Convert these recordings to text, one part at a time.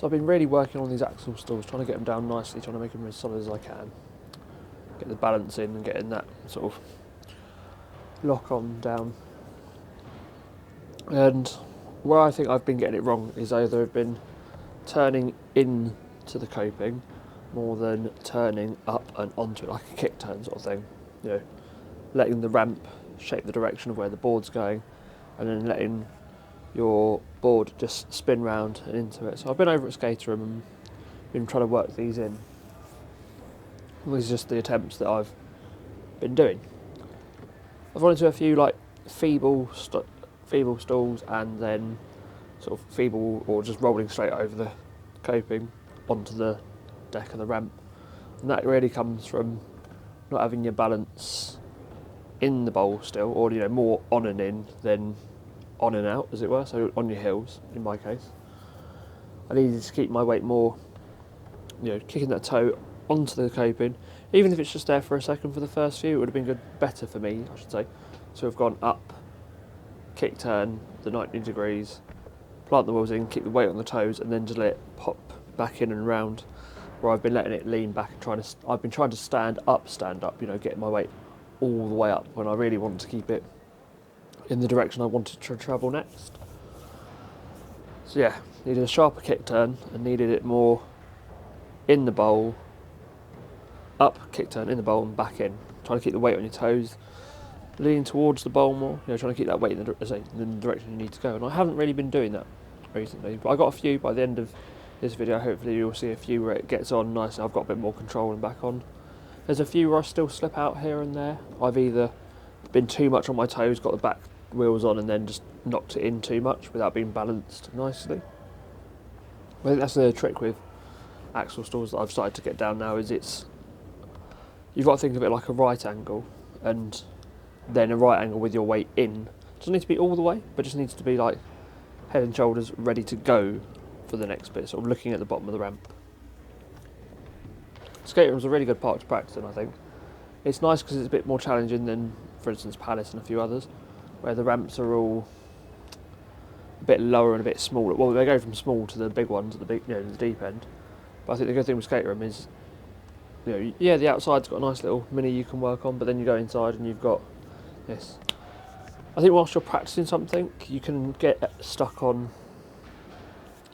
So I've been really working on these axle stalls, trying to get them down nicely, trying to make them as solid as I can. Get the balance in and getting that sort of lock on down. And where I think I've been getting it wrong is either I've been turning in to the coping more than turning up and onto it, like a kick turn sort of thing. You know, letting the ramp shape the direction of where the board's going, and then letting your board just spin round and into it. So I've been over at Skater and been trying to work these in. These are just the attempts that I've been doing. I've run into a few like feeble stalls, and then sort of feeble or just rolling straight over the coping onto the deck of the ramp, and that really comes from not having your balance in the bowl still, or more on and in than on and out, as it were. So on your heels, in my case, I needed to keep my weight more, kicking that toe onto the coping, even if it's just there for a second for the first few. It would have been better for me, I should say, to have gone up, kick turn the 90 degrees, plant the wheels in, keep the weight on the toes, and then just let it pop back in and round. Where I've been letting it lean back and I've been trying to stand up, getting my weight all the way up when I really want to keep it in the direction I wanted to travel next. So yeah, needed a sharper kick turn and needed it more in the bowl, up, kick turn, in the bowl and back in. Trying to keep the weight on your toes, leaning towards the bowl more, trying to keep that weight in the direction you need to go. And I haven't really been doing that recently, but I got a few by the end of this video. Hopefully you'll see a few where it gets on nicely. I've got a bit more control and back on. There's a few where I still slip out here and there. I've either been too much on my toes, got the back wheels on, and then just knocked it in too much without being balanced nicely. I think that's the trick with axle stalls that I've started to get down now, is you've got to think of it like a right angle, and then a right angle with your weight in. It doesn't need to be all the way, but just needs to be like head and shoulders ready to go for the next bit, sort of looking at the bottom of the ramp. Skater was a really good park to practice in, I think. It's nice because it's a bit more challenging than, for instance, Palace and a few others, where the ramps are all a bit lower and a bit smaller. Well, they go from small to the big ones at the deep end. But I think the good thing with Skater is, the outside's got a nice little mini you can work on, but then you go inside and you've got this. I think whilst you're practicing something, you can get stuck on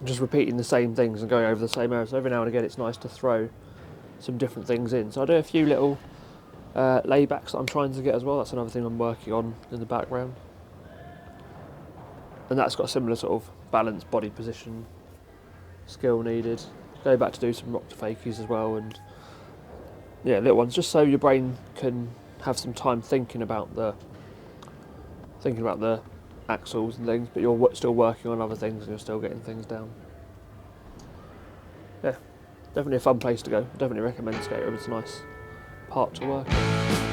just repeating the same things and going over the same areas. So every now and again it's nice to throw some different things in. So I do a few little laybacks that I'm trying to get as well. That's another thing I'm working on in the background. And that's got a similar sort of balance, body position skill needed. Go back to do some rock to fakies as well, and little ones, just so your brain can have some time thinking about the axles and things, but you're still working on other things and you're still getting things down. Yeah, definitely a fun place to go. Definitely recommend Skater. It's a nice park to work in.